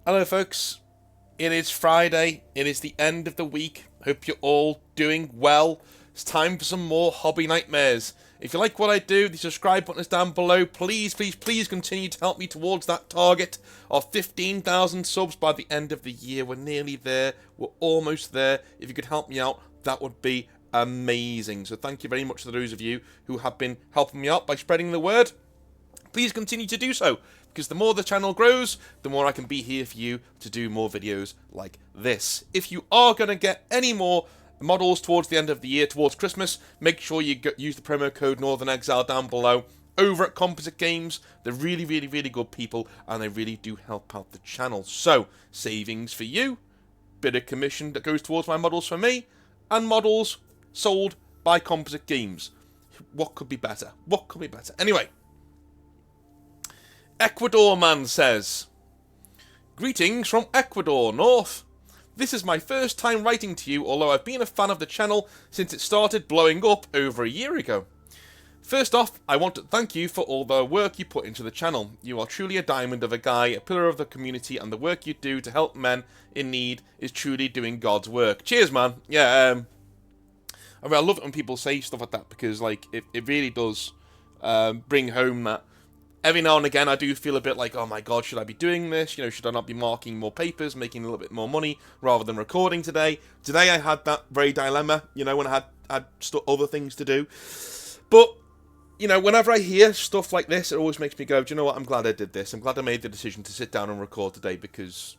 Hello folks, it is Friday, it is the end of the week, hope you're all doing well. It's time for some more Hobby Nightmares. If you like what I do, the subscribe button is down below. Please continue to help me towards that target of 15,000 subs by the end of the year. We're nearly there, we're almost there. If you could help me out, that would be amazing. So thank you very much to those of you who have been helping me out by spreading the word. Please continue to do so, because the more the channel grows, the more I can be here for you to do more videos like this. If you are going to get any more models towards the end of the year, towards Christmas, make sure you use the promo code Northern Exile down below. Over at Composite Games, they're really good people, and they really do help out the channel. So, savings for you, bit of commission that goes towards my models for me, and models sold by Composite Games. What could be better? What could be better? Anyway, Ecuador Man says, greetings from Ecuador, North. This is my first time writing to you, although I've been a fan of the channel since it started blowing up over a year ago. First off, I want to thank you for all the work you put into the channel. You are truly a diamond of a guy, a pillar of the community, and the work you do to help men in need is truly doing God's work. Cheers, man. Yeah, I love it when people say stuff like that, because like it really does bring home that every now and again, I do feel a bit like, oh my god, should I be doing this? You know, should I not be marking more papers, making a little bit more money, rather than recording today? Today I had that very dilemma, you know, when I had other things to do. But, you know, whenever I hear stuff like this, it always makes me go, do you know what, I'm glad I did this. I'm glad I made the decision to sit down and record today, because,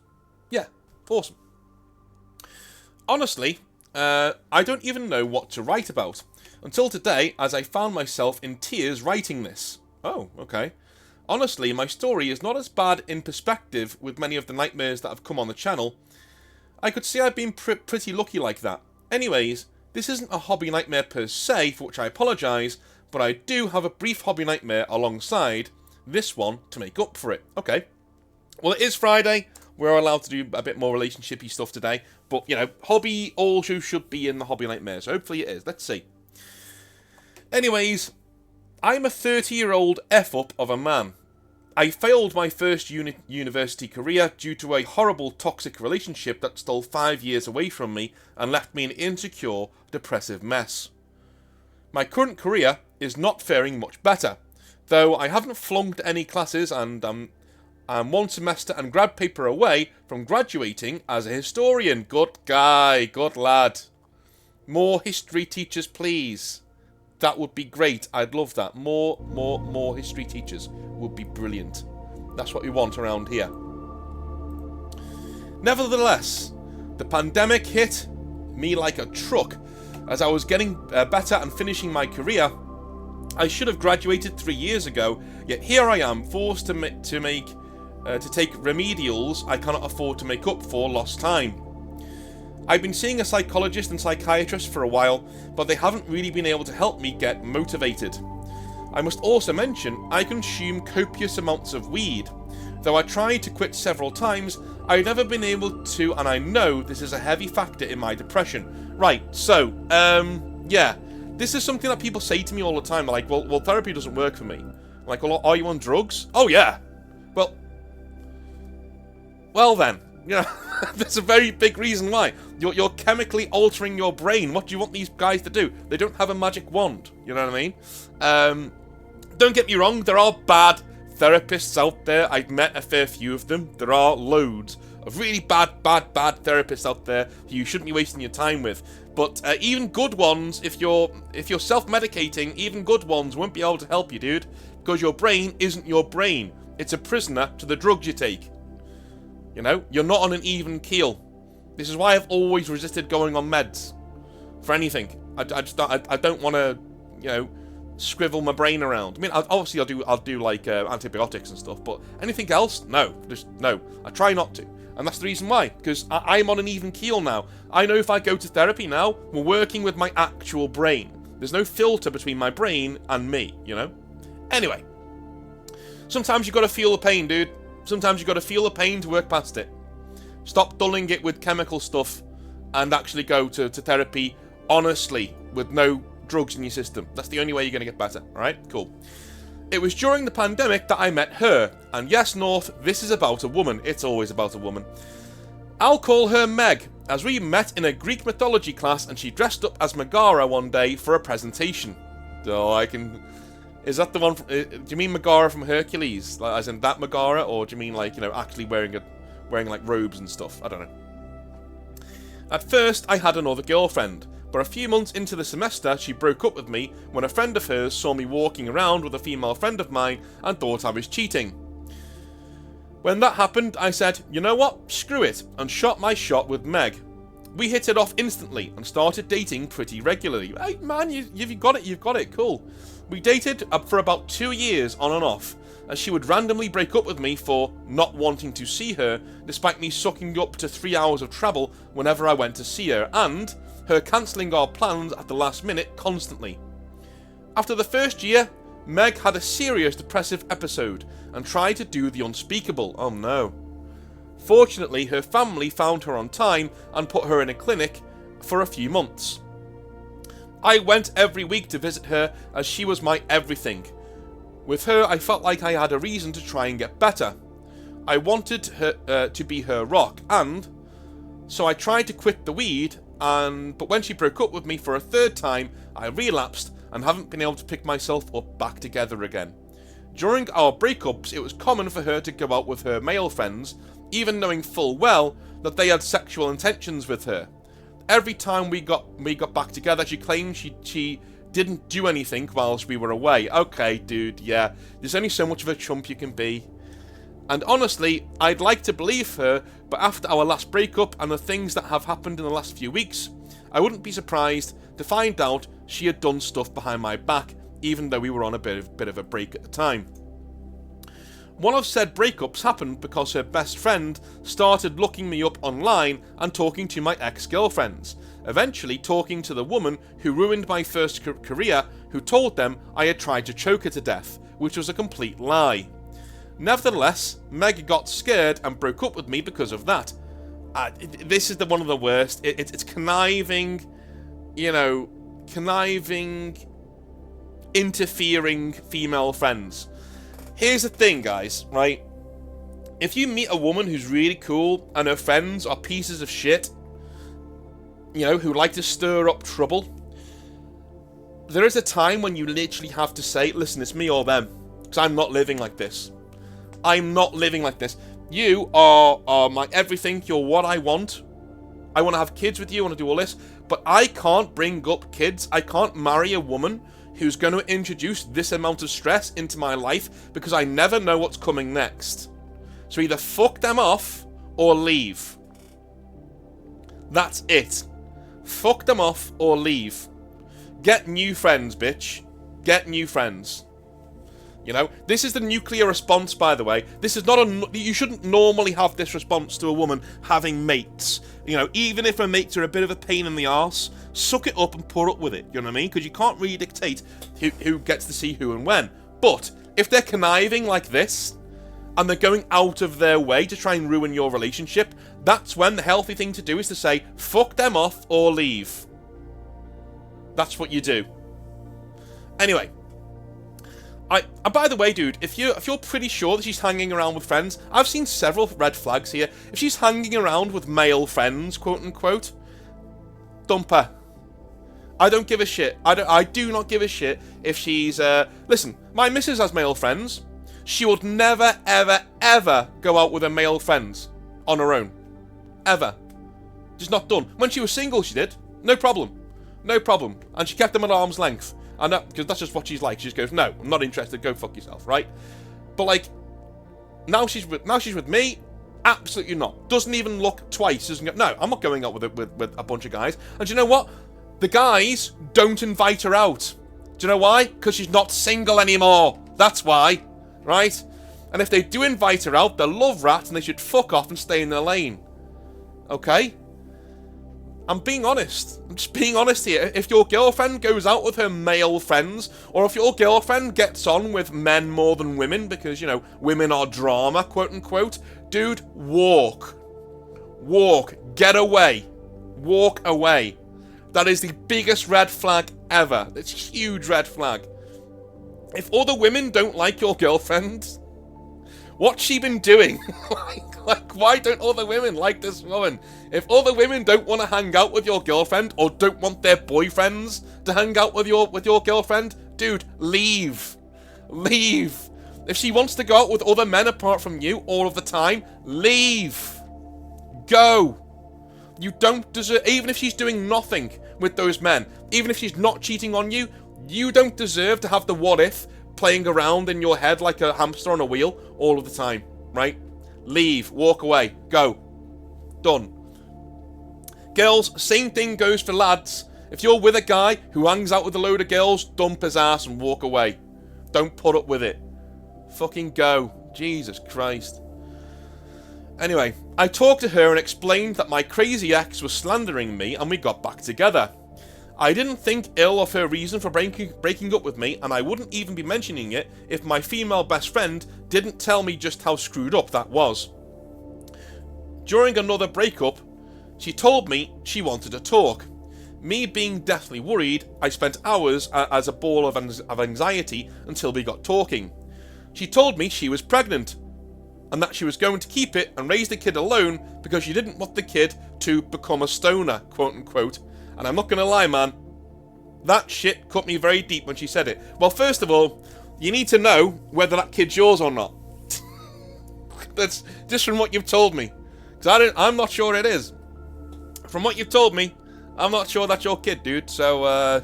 yeah, awesome. Honestly, I don't even know what to write about. Until today, as I found myself in tears writing this. Oh, okay. Honestly, my story is not as bad in perspective with many of the nightmares that have come on the channel. I could say I've been pretty lucky like that. Anyways, this isn't a hobby nightmare per se, for which I apologise, but I do have a brief hobby nightmare alongside this one to make up for it. Okay. Well, it is Friday. We're allowed to do a bit more relationshipy stuff today, but, you know, hobby also should be in the hobby nightmare, so hopefully it is. Let's see. Anyways, I'm a 30-year-old F-up of a man. I failed my first university career due to a horrible toxic relationship that stole 5 years away from me and left me an insecure, depressive mess. My current career is not faring much better, though I haven't flunked any classes and I'm one semester and grad paper away from graduating as a historian. Good guy, good lad. More history teachers, please. That would be great. I'd love that. More history teachers would be brilliant. That's what we want around here. Nevertheless, the pandemic hit me like a truck. As I was getting better and finishing my career, I should have graduated 3 years ago, yet here I am, forced to take remedials I cannot afford to make up for lost time. I've been seeing a psychologist and psychiatrist for a while, but they haven't really been able to help me get motivated. I must also mention, I consume copious amounts of weed. Though I tried to quit several times, I've never been able to, and I know this is a heavy factor in my depression. Right, so, yeah. This is something that people say to me all the time. They're like, well, therapy doesn't work for me. I'm like, well, are you on drugs? Oh, yeah. Well then, you know, there's a very big reason why. You're chemically altering your brain. What do you want these guys to do? They don't have a magic wand. You know what I mean? Don't get me wrong. There are bad therapists out there. I've met a fair few of them. There are loads of really bad therapists out there who you shouldn't be wasting your time with. But even good ones, if you're self-medicating, even good ones won't be able to help you, dude. Because your brain isn't your brain. It's a prisoner to the drugs you take. You know, you're not on an even keel. This is why I've always resisted going on meds for anything. I don't want to, you know, scribble my brain around. I mean, obviously I'll do like antibiotics and stuff, but anything else, no, just no. I try not to, and that's the reason why. Because I'm on an even keel now. I know if I go to therapy now, we're working with my actual brain. There's no filter between my brain and me. You know. Anyway, sometimes you got to feel the pain, dude. Sometimes you got to feel the pain to work past it. Stop dulling it with chemical stuff and actually go to therapy honestly with no drugs in your system. That's the only way you're going to get better. Alright? Cool. It was during the pandemic that I met her, and yes, North, this is about a woman. It's always about a woman. I'll call her Meg, as we met in a Greek mythology class and she dressed up as Megara one day for a presentation. Oh, I can... Is that the one from... do you mean Megara from Hercules? Like, as in that Megara? Or do you mean, like, you know, actually wearing like, robes and stuff? I don't know. At first, I had another girlfriend, but a few months into the semester, she broke up with me when a friend of hers saw me walking around with a female friend of mine and thought I was cheating. When that happened, I said, you know what, screw it, and shot my shot with Meg. We hit it off instantly and started dating pretty regularly. Hey man, you've got it, cool. We dated for about 2 years on and off, as she would randomly break up with me for not wanting to see her, despite me sucking up to 3 hours of travel whenever I went to see her, and her cancelling our plans at the last minute constantly. After the first year, Meg had a serious depressive episode and tried to do the unspeakable. Oh no. Fortunately, her family found her on time and put her in a clinic for a few months. I went every week to visit her as she was my everything. With her, I felt like I had a reason to try and get better. I wanted her to be her rock, and so I tried to quit the weed, but when she broke up with me for a third time, I relapsed and haven't been able to pick myself up back together again. During our breakups, it was common for her to go out with her male friends, even knowing full well that they had sexual intentions with her. Every time we got back together, she claimed she didn't do anything whilst we were away. Okay, dude, yeah, there's only so much of a chump you can be. And honestly, I'd like to believe her, but after our last breakup and the things that have happened in the last few weeks, I wouldn't be surprised to find out she had done stuff behind my back, even though we were on a bit of a break at the time. One of said breakups happened because her best friend started looking me up online and talking to my ex-girlfriends, eventually talking to the woman who ruined my first career, who told them I had tried to choke her to death, which was a complete lie. Nevertheless, Meg got scared and broke up with me because of that. This is one of the worst. It's conniving, interfering female friends. Here's the thing, guys, right? If you meet a woman who's really cool and her friends are pieces of shit, who like to stir up trouble, there is a time when you literally have to say, listen, it's me or them, because I'm not living like this. I'm not living like this. You are my everything. You're what I want. I want to have kids with you. I want to do all this. But I can't bring up kids. I can't marry a woman who's going to introduce this amount of stress into my life because I never know what's coming next. So either fuck them off or leave. That's it. Fuck them off or leave. Get new friends, bitch. Get new friends. This is the nuclear response, by the way. This is not you shouldn't normally have this response to a woman having mates. Even if her mates are a bit of a pain in the arse, suck it up and put up with it, you know what I mean? Because you can't really dictate who gets to see who and when. But if they're conniving like this, and they're going out of their way to try and ruin your relationship, that's when the healthy thing to do is to say, fuck them off or leave. That's what you do. Anyway. By the way, dude, if you're pretty sure that she's hanging around with friends, I've seen several red flags here. If she's hanging around with male friends, quote unquote, dump her. I don't give a shit. I do not give a shit if she's listen, my missus has male friends. She would never, ever, ever go out with her male friends on her own. Ever. Just not done. When she was single, she did. No problem. No problem. And she kept them at arm's length. And because that's just what she's like. She just goes, no, I'm not interested. Go fuck yourself, right? But now she's with me. Absolutely not. Doesn't even look twice. Doesn't go, no, I'm not going out with a bunch of guys. And do you know what? The guys don't invite her out. Do you know why? Because she's not single anymore. That's why, right? And if they do invite her out, they're love rats and they should fuck off and stay in their lane. Okay? I'm being honest. I'm just being honest here. If your girlfriend goes out with her male friends, or if your girlfriend gets on with men more than women, because, women are drama, quote unquote, dude, walk. Walk. Get away. Walk away. That is the biggest red flag ever. It's a huge red flag. If other women don't like your girlfriend, what's she been doing? like, why don't other women like this woman? If other women don't want to hang out with your girlfriend or don't want their boyfriends to hang out with your girlfriend, dude, leave. Leave. If she wants to go out with other men apart from you all of the time, leave. Go. You don't deserve, even if she's doing nothing with those men, even if she's not cheating on you, you don't deserve to have the what if playing around in your head like a hamster on a wheel all of the time, right? Leave, walk away, go. Done. Girls, same thing goes for lads. If you're with a guy who hangs out with a load of girls, dump his ass and walk away. Don't put up with it. Fucking go. Jesus Christ. Anyway, I talked to her and explained that my crazy ex was slandering me and we got back together. I didn't think ill of her reason for breaking up with me, and I wouldn't even be mentioning it if my female best friend didn't tell me just how screwed up that was. During another breakup, she told me she wanted to talk. Me being deathly worried, I spent hours as a ball of anxiety until we got talking. She told me she was pregnant, and that she was going to keep it and raise the kid alone because she didn't want the kid to become a stoner, quote unquote. And I'm not going to lie, man, that shit cut me very deep when she said it. Well, first of all, you need to know whether that kid's yours or not. That's just from what you've told me. Because I'm not sure it is. From what you've told me, I'm not sure that's your kid, dude. So,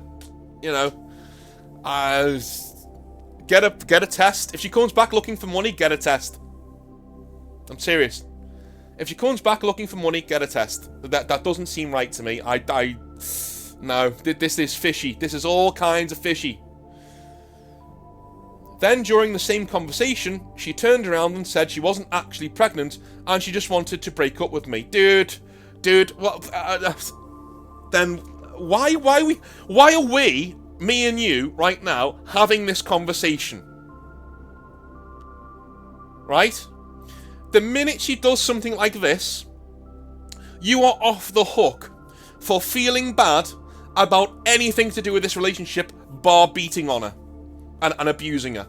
you know, get a test. If she comes back looking for money, get a test. I'm serious. If she comes back looking for money, get a test. That doesn't seem right to me. No, this is fishy. This is all kinds of fishy. Then, during the same conversation, she turned around and said she wasn't actually pregnant and she just wanted to break up with me. Dude, what? Then why are we, me and you, right now, having this conversation? Right? The minute she does something like this, you are off the hook for feeling bad about anything to do with this relationship, bar beating on her and abusing her.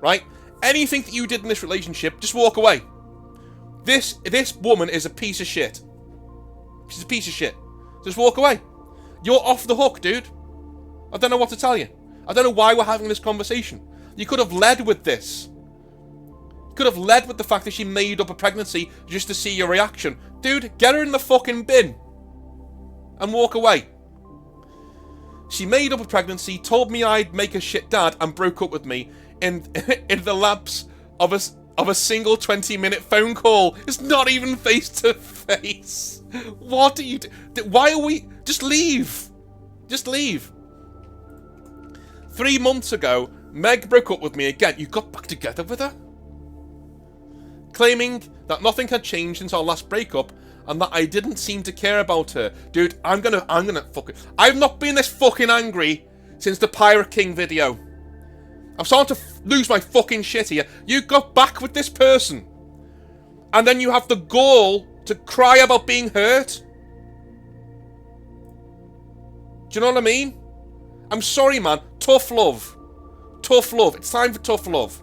Right? Anything that you did in this relationship, just walk away. This woman is a piece of shit. She's a piece of shit. Just walk away. You're off the hook, dude. I don't know what to tell you. I don't know why we're having this conversation. You could have led with this. Could have led with the fact that she made up a pregnancy just to see your reaction. Dude, get her in the fucking bin. And walk away. She made up a pregnancy, told me I'd make a shit dad, and broke up with me in the lapse of a single 20-minute phone call. It's not even face to face. What do you do? Why are we... Just leave. Just leave. 3 months ago, Meg broke up with me again. You got back together with her? Claiming that nothing had changed since our last breakup and that I didn't seem to care about her. Dude, I'm gonna fuck it. I've not been this fucking angry since the Pirate King video. I'm starting to lose my fucking shit here. You got back with this person and then you have the gall to cry about being hurt? Do you know what I mean? I'm sorry, man. Tough love. Tough love. It's time for tough love.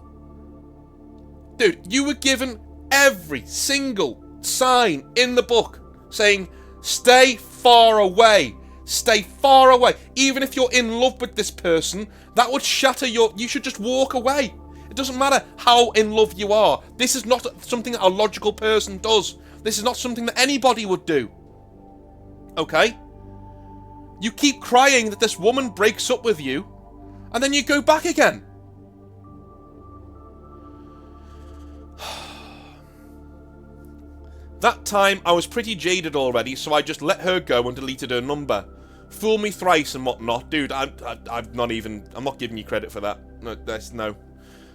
Dude, you were given every single sign in the book saying, stay far away. Stay far away. Even if you're in love with this person, that would shatter your... You should just walk away. It doesn't matter how in love you are. This is not something that a logical person does. This is not something that anybody would do. Okay? You keep crying that this woman breaks up with you, and then you go back again. That time, I was pretty jaded already, so I just let her go and deleted her number. Fool me thrice and whatnot. Dude, I'm not giving you credit for that. No.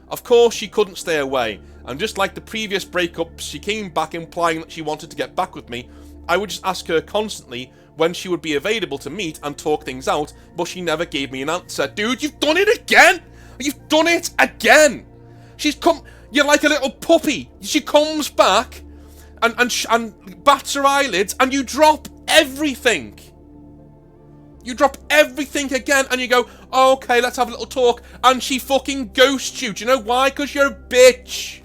Of course, she couldn't stay away, and just like the previous breakups, she came back implying that she wanted to get back with me. I would just ask her constantly when she would be available to meet and talk things out, but she never gave me an answer. Dude, you've done it again! You've done it again! You're like a little puppy. She comes back and bats her eyelids, and you drop everything. You drop everything again and you go, oh, okay, let's have a little talk. And she fucking ghosts you. Do you know why? Because you're a bitch.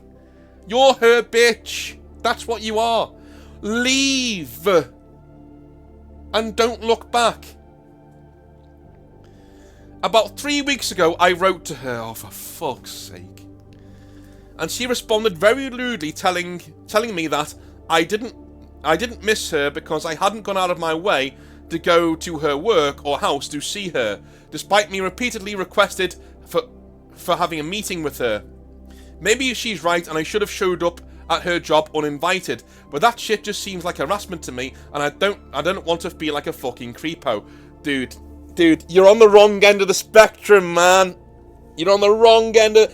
You're her bitch. That's what you are. Leave. And don't look back. About 3 weeks ago, I wrote to her, oh, for fuck's sake. And she responded very rudely, telling me that I didn't miss her because I hadn't gone out of my way to go to her work or house to see her, despite me repeatedly requested for having a meeting with her. Maybe she's right and I should have showed up at her job uninvited, but that shit just seems like harassment to me, and I don't want to be like a fucking creepo. Dude, you're on the wrong end of the spectrum, man. You're on the wrong end of...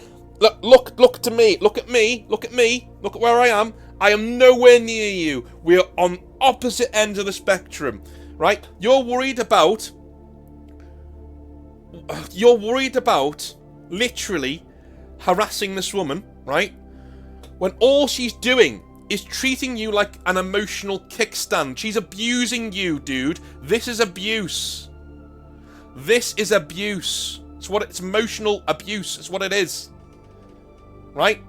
Look to me. Look at me. Look at me. Look at where I am. I am nowhere near you. We're on opposite ends of the spectrum, right? You're worried about literally harassing this woman, right? When all she's doing is treating you like an emotional kickstand. She's abusing you, dude. This is abuse. This is abuse. It's emotional abuse. It's what it is. Right?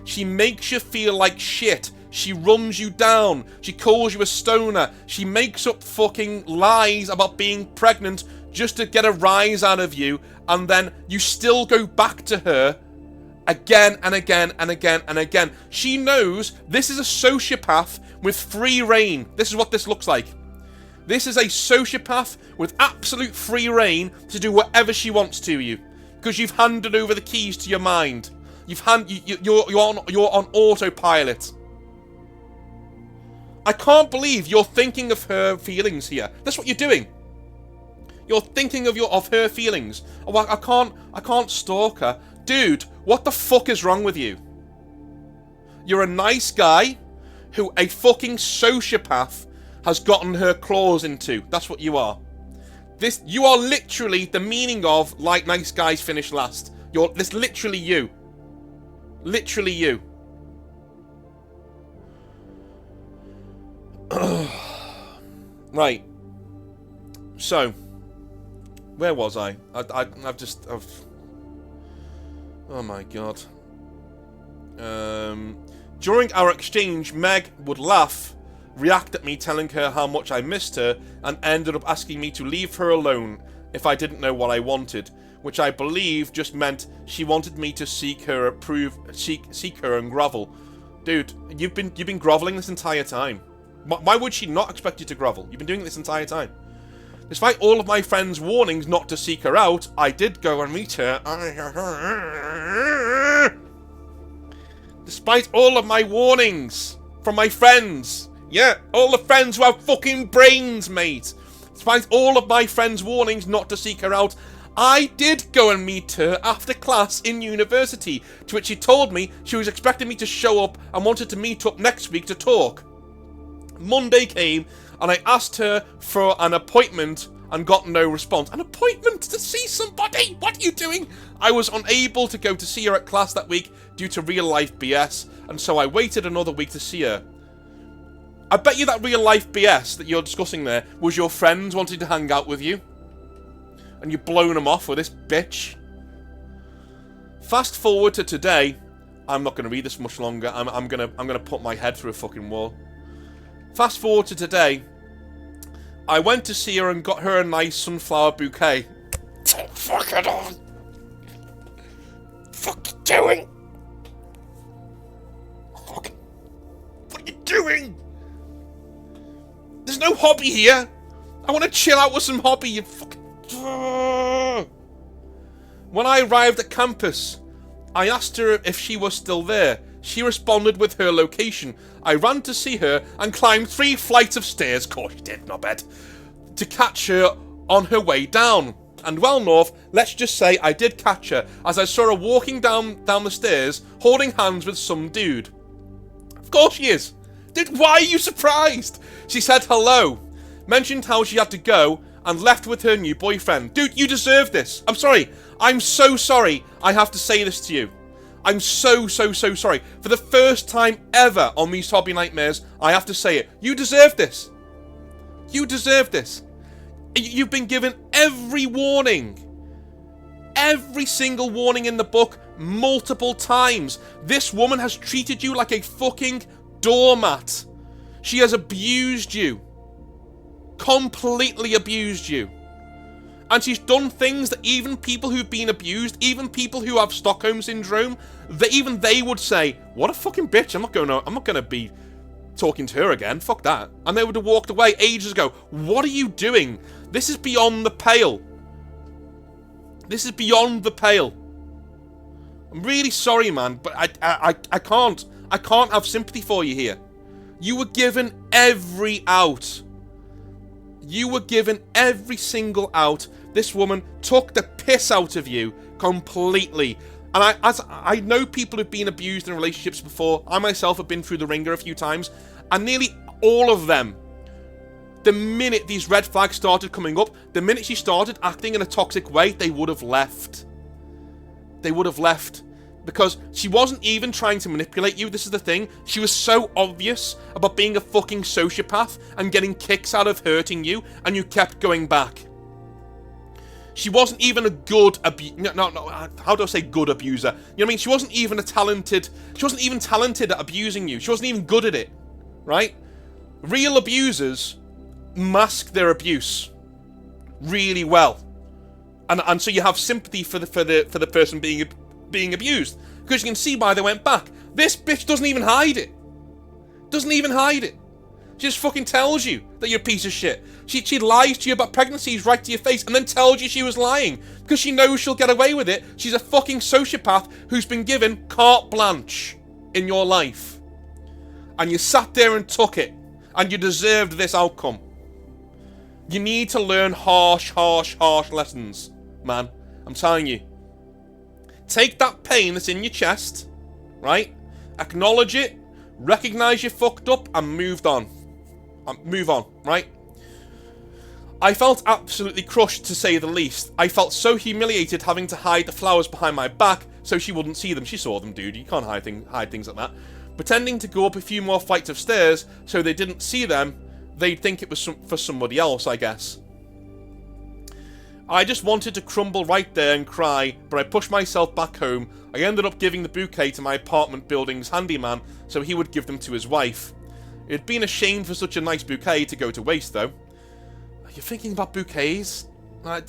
She makes you feel like shit. She runs you down. She calls you a stoner. She makes up fucking lies about being pregnant just to get a rise out of you, and then you still go back to her again and again and again and again. She knows this is a sociopath with free reign. This is what this looks like. This is a sociopath with absolute free reign to do whatever she wants to you, because you've handed over the keys to your mind. You're on autopilot. I can't believe you're thinking of her feelings here. That's what you're doing. You're thinking of her feelings. Oh, I can't stalk her. Dude, what the fuck is wrong with you? You're a nice guy who a fucking sociopath has gotten her claws into. That's what you are. You are literally the meaning of like nice guys finish last. This literally you. Literally you. Right. So, where was I? I've oh my god. During our exchange, Meg would laugh, react at me telling her how much I missed her, and ended up asking me to leave her alone if I didn't know what I wanted, which I believe just meant she wanted me to seek her and grovel. Dude, you've been groveling this entire time. Why would she not expect you to grovel? You've been doing it this entire time. Despite all of my friends' warnings not to seek her out, I did go and meet her. Despite all of my warnings from my friends. Yeah, all the friends who have fucking brains, mate. Despite all of my friends' warnings not to seek her out, I did go and meet her after class in university, to which she told me she was expecting me to show up and wanted to meet up next week to talk. Monday came, and I asked her for an appointment and got no response. An appointment to see somebody? What are you doing? I was unable to go to see her at class that week due to real-life BS, and so I waited another week to see her. I bet you that real-life BS that you're discussing there was your friends wanting to hang out with you, and you've blown them off with this bitch. Fast forward to today. I'm not going to read this much longer. I'm gonna put my head through a fucking wall. Fast forward to today. I went to see her and got her a nice sunflower bouquet. Fuck it on. Fuck you doing? Fucking. What are you doing? There's no hobby here. I want to chill out with some hobby. You fucking. When I arrived at campus, I asked her if she was still there. She responded with her location. I ran to see her and climbed 3 flights of stairs, of course you did, not bad, to catch her on her way down. And well, North, let's just say I did catch her, as I saw her walking down the stairs, holding hands with some dude. Of course she is. Dude, why are you surprised? She said hello, mentioned how she had to go, and left with her new boyfriend. Dude, you deserve this. I'm sorry. I'm so sorry I have to say this to you. I'm so sorry. For the first time ever on these Hobby Nightmares, I have to say it. You deserve this. You deserve this. You've been given every warning. Every single warning in the book, multiple times. This woman has treated you like a fucking doormat. She has abused you. Completely abused you. And she's done things that even people who've been abused, even people who have Stockholm Syndrome, even they would say, what a fucking bitch, I'm not gonna be talking to her again, fuck that. And they would have walked away ages ago. What are you doing? This is beyond the pale. This is beyond the pale. I'm really sorry, man, but I can't have sympathy for you here. You were given every out. You were given every single out. This woman took the piss out of you completely. And I know people who've been abused in relationships before. I myself have been through the ringer a few times. And nearly all of them, the minute these red flags started coming up, the minute she started acting in a toxic way, they would have left. They would have left. Because she wasn't even trying to manipulate you, this is the thing. She was so obvious about being a fucking sociopath and getting kicks out of hurting you, and you kept going back. She wasn't even a good how do I say good abuser? You know what I mean? She wasn't even talented at abusing you. She wasn't even good at it, right? Real abusers mask their abuse really well. And so you have sympathy for the person being abused, because you can see why they went back. This bitch doesn't even hide it. Doesn't even hide it. She just fucking tells you that you're a piece of shit. She lies to you about pregnancies right to your face and then tells you she was lying because she knows she'll get away with it. She's a fucking sociopath who's been given carte blanche in your life. And you sat there and took it, and you deserved this outcome. You need to learn harsh lessons, man. I'm telling you. Take that pain that's in your chest, right? Acknowledge it, recognize you fucked up, and move on, right? I felt absolutely crushed, to say the least. I felt so humiliated having to hide the flowers behind my back so she wouldn't see them. She saw them, dude. You can't hide things like that. Pretending to go up a few more flights of stairs so they didn't see them. They'd think it was for somebody else, I guess. I just wanted to crumble right there and cry, but I pushed myself back home. I ended up giving the bouquet to my apartment building's handyman so he would give them to his wife. It'd been a shame for such a nice bouquet to go to waste, though. Are you thinking about bouquets? I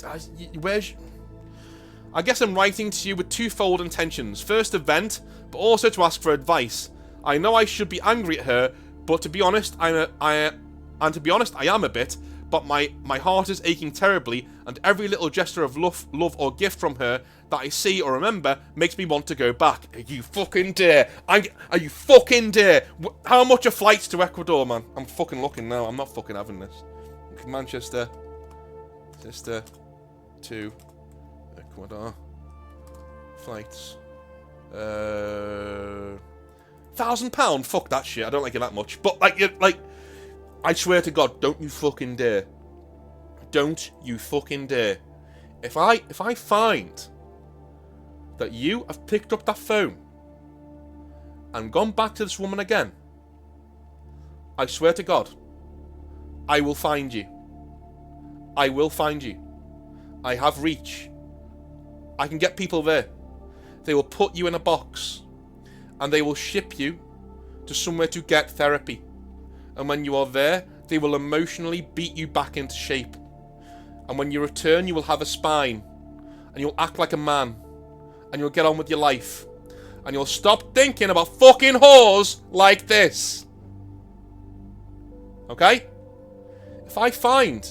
guess I'm writing to you with twofold intentions. First, to vent, but also to ask for advice. I know I should be angry at her, but to be honest, I am a bit. But my heart is aching terribly, and every little gesture of love or gift from her that I see or remember makes me want to go back. Are you fucking dare? Are you fucking dare? How much are flights to Ecuador, man? I'm fucking looking now. I'm not fucking having this. Manchester to Ecuador. Flights. £1,000? Fuck that shit. I don't like it that much. But I swear to God, don't you fucking dare. Don't you fucking dare. If I find that you have picked up that phone and gone back to this woman again, I swear to God, I will find you. I will find you. I have reach. I can get people there. They will put you in a box and they will ship you to somewhere to get therapy. And when you are there, they will emotionally beat you back into shape. And when you return, you will have a spine. And you'll act like a man. And you'll get on with your life. And you'll stop thinking about fucking whores like this. Okay? If I find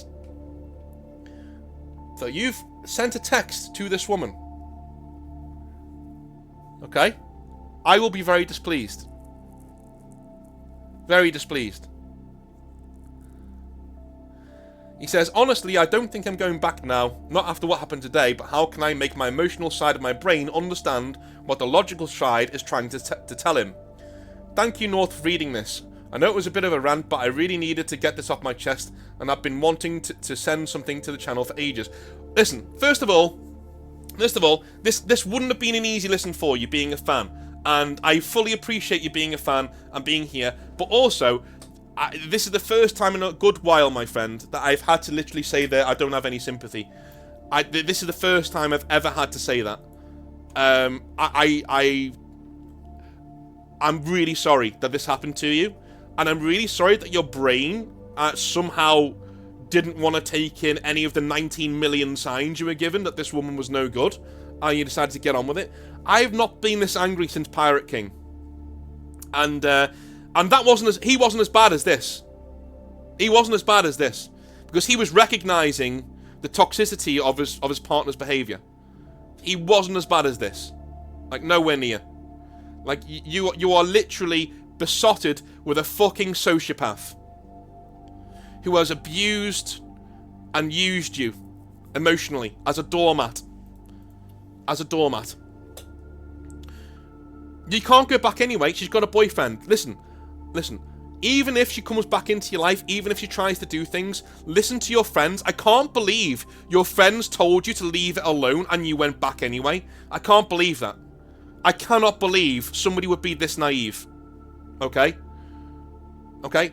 that you've sent a text to this woman, okay, I will be very displeased. Very displeased. He says, honestly, I don't think I'm going back now. Not after what happened today, but how can I make my emotional side of my brain understand what the logical side is trying to tell him? Thank you, North, for reading this. I know it was a bit of a rant, but I really needed to get this off my chest, and I've been wanting to send something to the channel for ages. Listen, first of all, this wouldn't have been an easy listen for you, being a fan. And I fully appreciate you being a fan and being here, but also, This is the first time in a good while, my friend, that I've had to literally say that I don't have any sympathy. This is the first time I've ever had to say that. I'm really sorry that this happened to you, and I'm really sorry that your brain somehow didn't want to take in any of the 19 million signs you were given that this woman was no good, and you decided to get on with it. I've not been this angry since Pirate King, and that he wasn't as bad as this. He wasn't as bad as this because he was recognizing the toxicity of his partner's behavior. He wasn't as bad as this, like nowhere near. Like you are literally besotted with a fucking sociopath who has abused and used you emotionally as a doormat. As a doormat. You can't go back anyway. She's got a boyfriend. Listen. Even if she comes back into your life, even if she tries to do things, listen to your friends. I can't believe your friends told you to leave it alone and you went back anyway. I can't believe that. I cannot believe somebody would be this naive. Okay? Okay?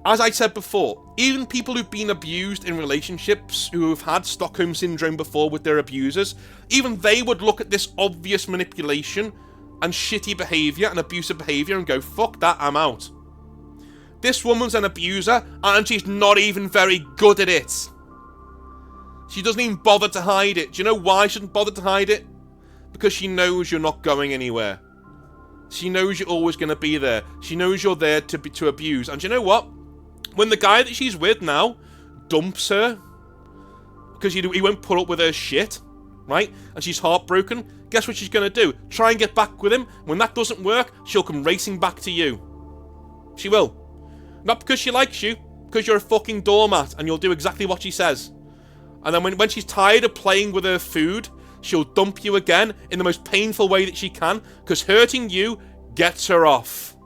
As I said before, even people who've been abused in relationships, who have had Stockholm Syndrome before with their abusers, even they would look at this obvious manipulation and shitty behaviour and abusive behaviour and go, fuck that, I'm out. This woman's an abuser, and she's not even very good at it. She doesn't even bother to hide it. Do you know why she doesn't bother to hide it? Because she knows you're not going anywhere. She knows you're always going to be there. She knows you're there to abuse. And do you know what? When the guy that she's with now dumps her, because he won't put up with her shit, right? And she's heartbroken, guess what she's going to do? Try and get back with him. When that doesn't work, she'll come racing back to you. She will. Not because she likes you, because you're a fucking doormat and you'll do exactly what she says. And then when she's tired of playing with her food, she'll dump you again in the most painful way that she can, because hurting you gets her off.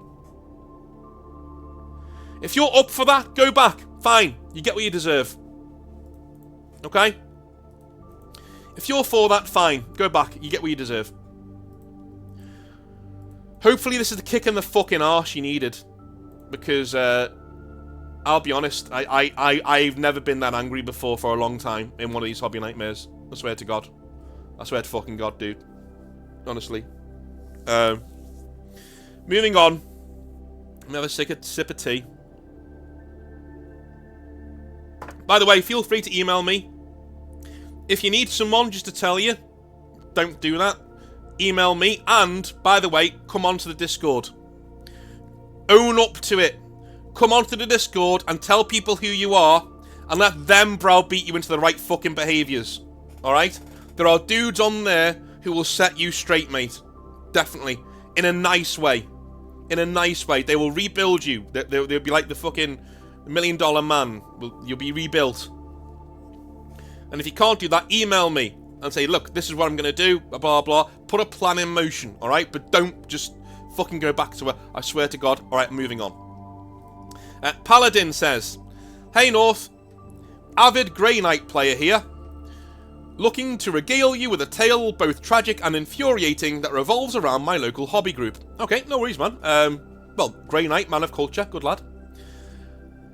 If you're up for that, go back. Fine. You get what you deserve. Okay? If you're for that, fine. Go back. You get what you deserve. Hopefully this is the kick in the fucking arse you needed. Because, I'll be honest, I've never been that angry before for a long time in one of these hobby nightmares. I swear to God. I swear to fucking God, dude. Honestly. Moving on. Let me have a sip of tea. By the way, feel free to email me. If you need someone just to tell you, don't do that. Email me. And, by the way, come onto the Discord. Own up to it. Come onto the Discord and tell people who you are and let them browbeat you into the right fucking behaviours. Alright? There are dudes on there who will set you straight, mate. Definitely. In a nice way. In a nice way. They will rebuild you. They'll be like the fucking $1 million man. You'll be rebuilt. And if you can't do that, email me and say, look, this is what I'm going to do, blah, blah, blah. Put a plan in motion, alright? But don't just fucking go back to her. I swear to God. Alright, moving on. Paladin says, hey North, avid Grey Knight player here. Looking to regale you with a tale both tragic and infuriating that revolves around my local hobby group. Okay, no worries, man. Well, Grey Knight, man of culture, good lad.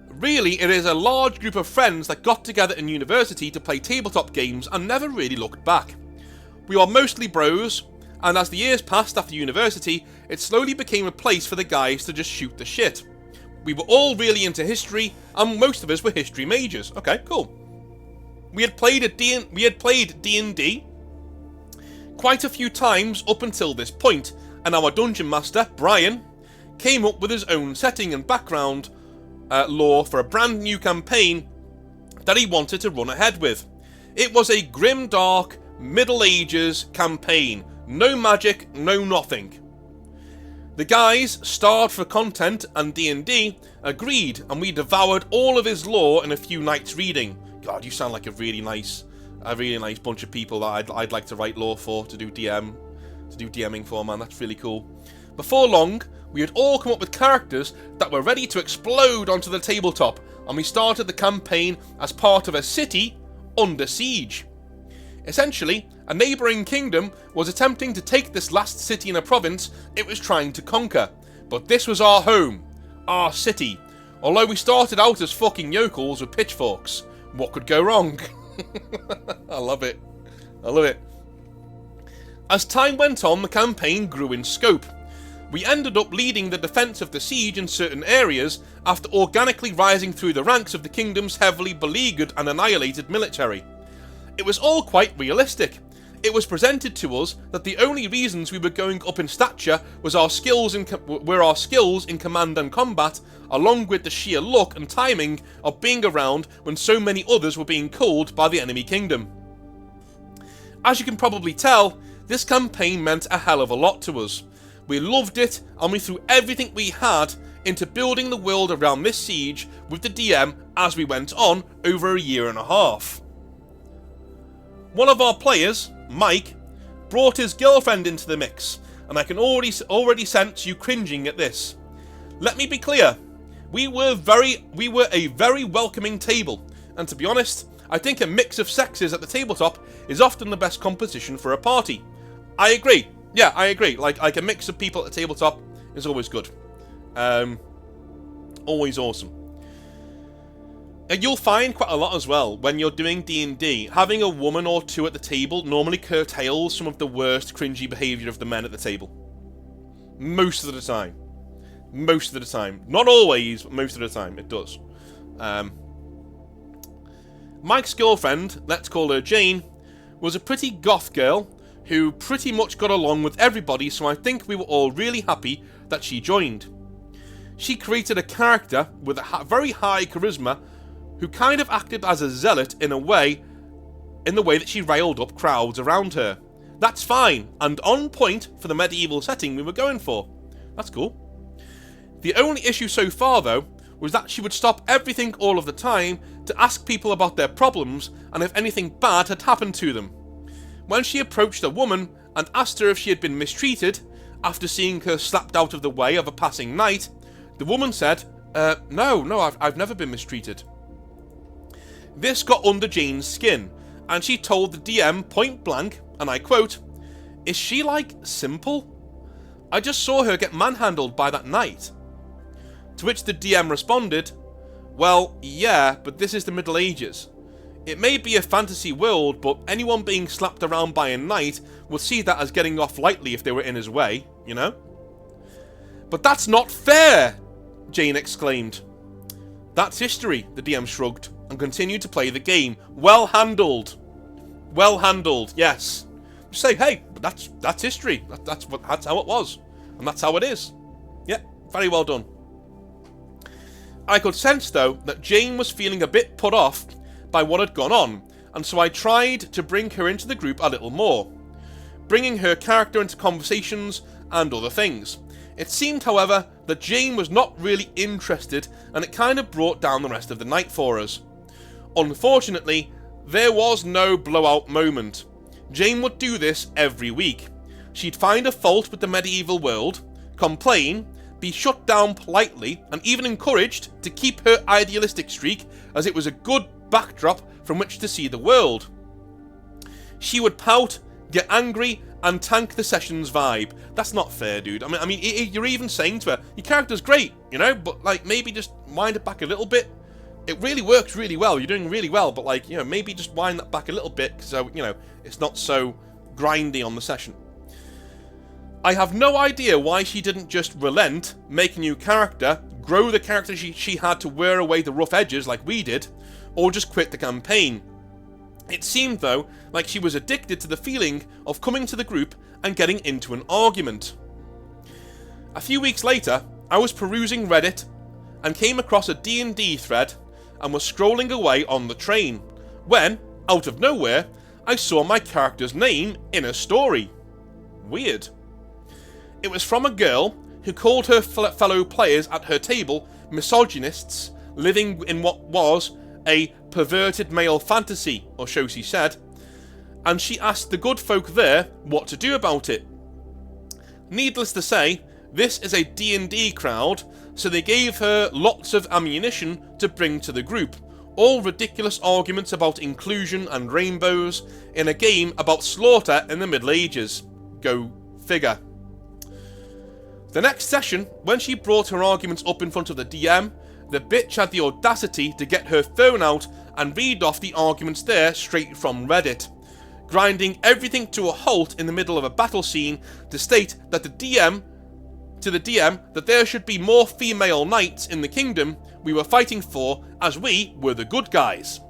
Really, it is a large group of friends that got together in university to play tabletop games and never really looked back. We are mostly bros, and as the years passed after university, it slowly became a place for the guys to just shoot the shit. We were all really into history, and most of us were history majors. Okay, cool. We had played D&D quite a few times up until this point, and our dungeon master, Brian, came up with his own setting and background lore for a brand new campaign that he wanted to run ahead with. It was a grim, dark, Middle Ages campaign. No magic, no nothing. The guys, starved for content and D&D, agreed, and we devoured all of his lore in a few nights reading. God, you sound like a really nice bunch of people that I'd like to write lore for, to do DMing for, man. That's really cool. Before long, we had all come up with characters that were ready to explode onto the tabletop, and we started the campaign as part of a city under siege. Essentially, a neighbouring kingdom was attempting to take this last city in a province it was trying to conquer, but this was our home, our city. Although we started out as fucking yokels with pitchforks. What could go wrong? I love it. I love it. As time went on, the campaign grew in scope. We ended up leading the defence of the siege in certain areas after organically rising through the ranks of the kingdom's heavily beleaguered and annihilated military. It was all quite realistic. It was presented to us that the only reasons we were going up in stature was our skills in command and combat, along with the sheer luck and timing of being around when so many others were being culled by the enemy kingdom. As you can probably tell, this campaign meant a hell of a lot to us. We loved it, and we threw everything we had into building the world around this siege with the DM as we went on over a year and a half. One of our players, Mike, brought his girlfriend into the mix, and I can already sense you cringing at this. Let me be clear, we were a very welcoming table, and to be honest, I think a mix of sexes at the tabletop is often the best composition for a party. I agree. Yeah, I agree. Like a mix of people at the tabletop is always good. Always awesome. And you'll find quite a lot as well, when you're doing D&D, having a woman or two at the table normally curtails some of the worst cringy behaviour of the men at the table. Most of the time. Most of the time. Not always, but most of the time it does. Mike's girlfriend, let's call her Jane, was a pretty goth girl who pretty much got along with everybody, so I think we were all really happy that she joined. She created a character with a very high charisma who kind of acted as a zealot in the way that she railed up crowds around her. That's fine, and on point for the medieval setting we were going for. That's cool. The only issue so far, though, was that she would stop everything all of the time to ask people about their problems and if anything bad had happened to them. When she approached a woman and asked her if she had been mistreated, after seeing her slapped out of the way of a passing knight, the woman said, No, I've never been mistreated. This got under Jane's skin, and she told the DM point blank, and I quote, "Is she like simple? I just saw her get manhandled by that knight." To which the DM responded, "Well, yeah, but this is the Middle Ages. It may be a fantasy world, but anyone being slapped around by a knight would see that as getting off lightly if they were in his way, you know?" "But that's not fair!" Jane exclaimed. "That's history," the DM shrugged, and continued to play the game. Well handled. Well handled, yes. Just say, hey, that's history. That's how it was. And that's how it is. Yeah, very well done. I could sense, though, that Jane was feeling a bit put off by what had gone on, and so I tried to bring her into the group a little more, bringing her character into conversations and other things. It seemed, however, that Jane was not really interested, and it kind of brought down the rest of the night for us. Unfortunately, there was no blowout moment. Jane would do this every week. She'd find a fault with the medieval world, complain, be shut down politely, and even encouraged to keep her idealistic streak, as it was a good backdrop from which to see the world. She would pout, get angry, and tank the session's vibe. That's not fair, dude. I mean, you're even saying to her, your character's great, you know, but like maybe just wind it back a little bit. It really works really well. You're doing really well, but like, you know, maybe just wind that back a little bit so, you know, it's not so grindy on the session. I have no idea why she didn't just relent, make a new character, grow the character she had to wear away the rough edges like we did, or just quit the campaign. It seemed, though, like she was addicted to the feeling of coming to the group and getting into an argument. A few weeks later, I was perusing Reddit and came across a D&D thread and was scrolling away on the train, when, out of nowhere, I saw my character's name in a story. Weird. It was from a girl who called her fellow players at her table misogynists living in what was a perverted male fantasy, or so she said, and she asked the good folk there what to do about it. Needless to say, this is a D&D crowd, so they gave her lots of ammunition to bring to the group, all ridiculous arguments about inclusion and rainbows in a game about slaughter in the Middle Ages. Go figure. The next session, when she brought her arguments up in front of the DM, the bitch had the audacity to get her phone out and read off the arguments there straight from Reddit, grinding everything to a halt in the middle of a battle scene to state that the DM that there should be more female knights in the kingdom we were fighting for, as we were the good guys.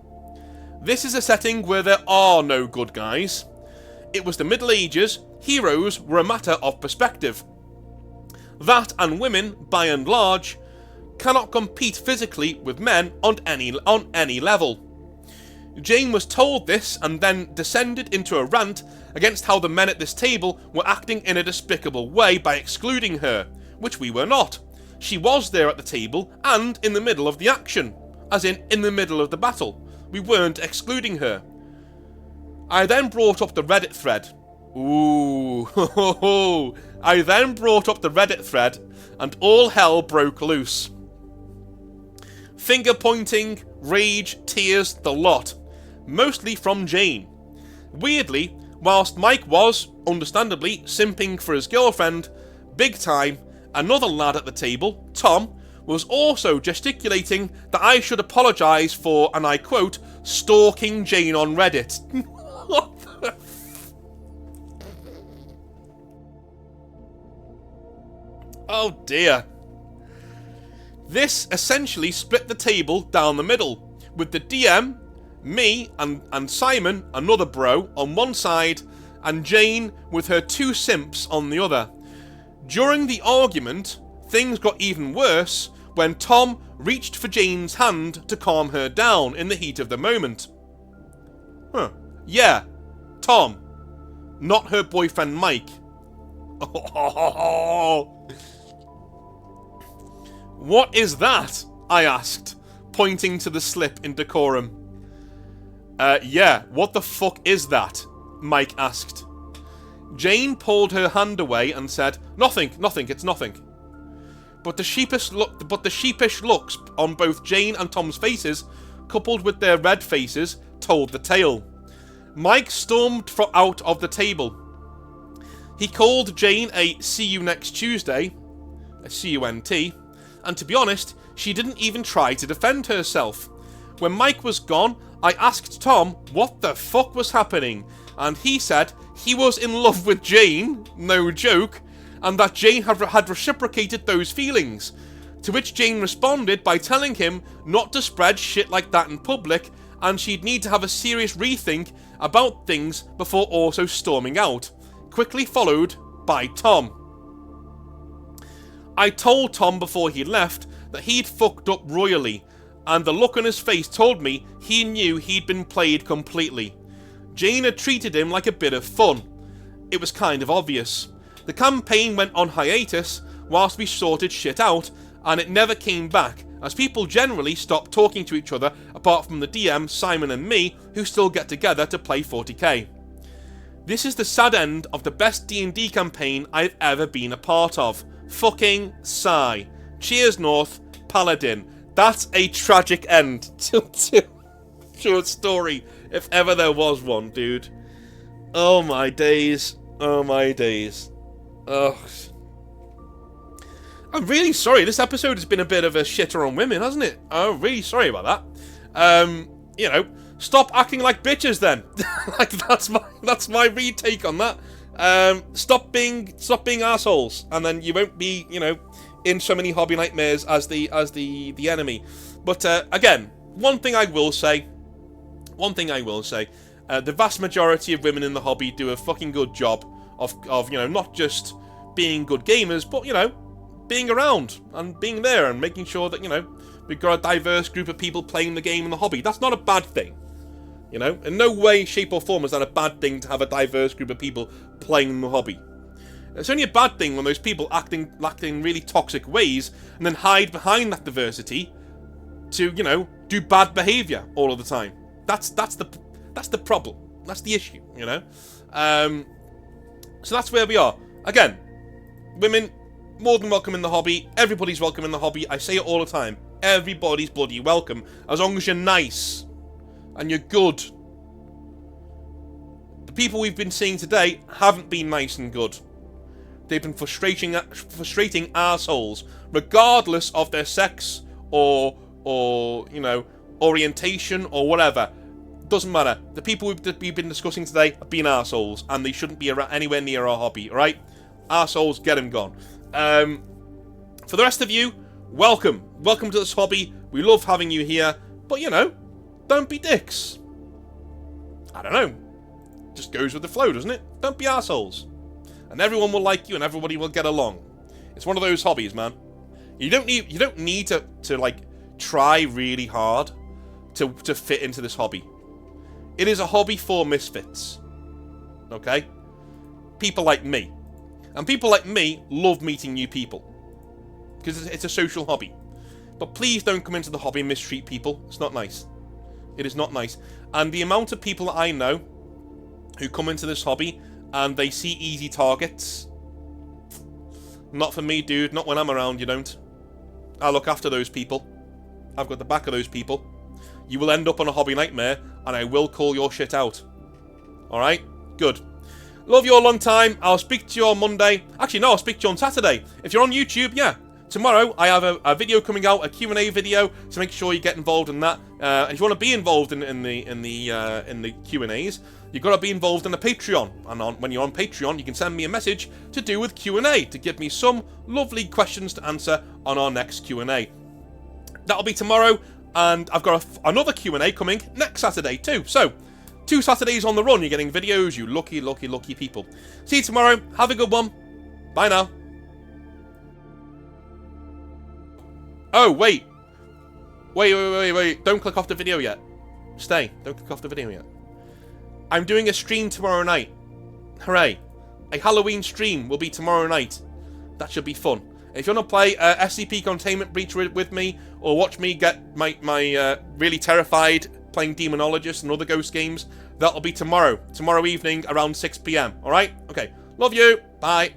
This is a setting where there are no good guys. It was the Middle Ages, heroes were a matter of perspective. That and women, by and large, cannot compete physically with men on any level. Jane was told this and then descended into a rant against how the men at this table were acting in a despicable way by excluding her, which we were not. She was there at the table and in the middle of the action, as in the middle of the battle. We weren't excluding her. I then brought up the Reddit thread. I then brought up the Reddit thread and all hell broke loose. Finger pointing, rage, tears, the lot. Mostly from Jane. Weirdly, whilst Mike was, understandably, simping for his girlfriend, big time, another lad at the table, Tom, was also gesticulating that I should apologise for, and I quote, stalking Jane on Reddit. What the Oh dear. This essentially split the table down the middle, with the DM, me and Simon, another bro, on one side, and Jane with her two simps on the other. During the argument, things got even worse when Tom reached for Jane's hand to calm her down in the heat of the moment. Yeah, Tom. Not her boyfriend Mike. What is that? I asked, pointing to the slip in decorum. Yeah, what the fuck is that? Mike asked. Jane pulled her hand away and said, Nothing, it's nothing. But the sheepish looks on both Jane and Tom's faces, coupled with their red faces, told the tale. Mike stormed out of the table. He called Jane a see you next Tuesday, a C-U-N-T, and to be honest, she didn't even try to defend herself. When Mike was gone, I asked Tom what the fuck was happening, and he said he was in love with Jane, no joke, and that Jane had reciprocated those feelings, to which Jane responded by telling him not to spread shit like that in public, and she'd need to have a serious rethink about things before also storming out, quickly followed by Tom. I told Tom before he left that he'd fucked up royally, and the look on his face told me he knew he'd been played completely. Jane had treated him like a bit of fun. It was kind of obvious. The campaign went on hiatus whilst we sorted shit out, and it never came back, as people generally stopped talking to each other apart from the DM, Simon and me, who still get together to play 40k. This is the sad end of the best D&D campaign I've ever been a part of. Fucking sigh. Cheers North, Paladin. That's a tragic end to a story, if ever there was one, dude. Oh my days. Oh my days. Ugh. I'm really sorry. This episode has been a bit of a shitter on women, hasn't it? I'm really sorry about that. You know, stop acting like bitches then. Like that's my retake on that. Stop being assholes, and then you won't be, you know, in so many hobby nightmares as the enemy. But again, one thing I will say, the vast majority of women in the hobby do a fucking good job of you know, not just being good gamers, but you know, being around and being there and making sure that, you know, we've got a diverse group of people playing the game in the hobby. That's not a bad thing. You know, in no way, shape or form is that a bad thing to have a diverse group of people playing the hobby. It's only a bad thing when those people act in really toxic ways and then hide behind that diversity to, you know, do bad behaviour all of the time. That's the problem. That's the issue, you know. So that's where we are. Again, women, more than welcome in the hobby. Everybody's welcome in the hobby. I say it all the time. Everybody's bloody welcome, as long as you're nice and you're good. The people we've been seeing today haven't been nice and good. they've been frustrating assholes, regardless of their sex or you know, orientation or whatever. Doesn't matter. The people that we've been discussing today have been assholes, and they shouldn't be anywhere near our hobby, alright? Assholes, get them gone. For the rest of you, welcome. Welcome to this hobby. We love having you here, but you know, don't be dicks. I don't know. Just goes with the flow, doesn't it? Don't be assholes. And everyone will like you and everybody will get along. It's one of those hobbies, man. You don't need to like try really hard to fit into this hobby. It is a hobby for misfits. Okay? People like me. And people like me love meeting new people. Because it's a social hobby. But please don't come into the hobby and mistreat people. It's not nice. It is not nice. And the amount of people that I know who come into this hobby and they see easy targets. Not for me, dude. Not when I'm around, you don't. I look after those people. I've got the back of those people. You will end up on a hobby nightmare, and I will call your shit out. Alright? Good. Love you a long time. I'll speak to you on Monday. Actually, no, I'll speak to you on Saturday. If you're on YouTube, yeah. Tomorrow, I have a video coming out, a Q&A video, so make sure you get involved in that. And if you want to be involved in the Q&As, you've got to be involved in the Patreon. And when you're on Patreon, you can send me a message to do with Q&A, to give me some lovely questions to answer on our next Q&A. That'll be tomorrow, and I've got another Q&A coming next Saturday too. So, 2 Saturdays on the run, you're getting videos, you lucky, lucky, lucky people. See you tomorrow. Have a good one. Bye now. Oh, wait. Wait. Don't click off the video yet. Stay. Don't click off the video yet. I'm doing a stream tomorrow night. Hooray. A Halloween stream will be tomorrow night. That should be fun. If you want to play SCP Containment Breach with me, or watch me get my really terrified playing Demonologist and other ghost games, that'll be tomorrow. Tomorrow evening around 6 PM. Alright? Okay. Love you. Bye.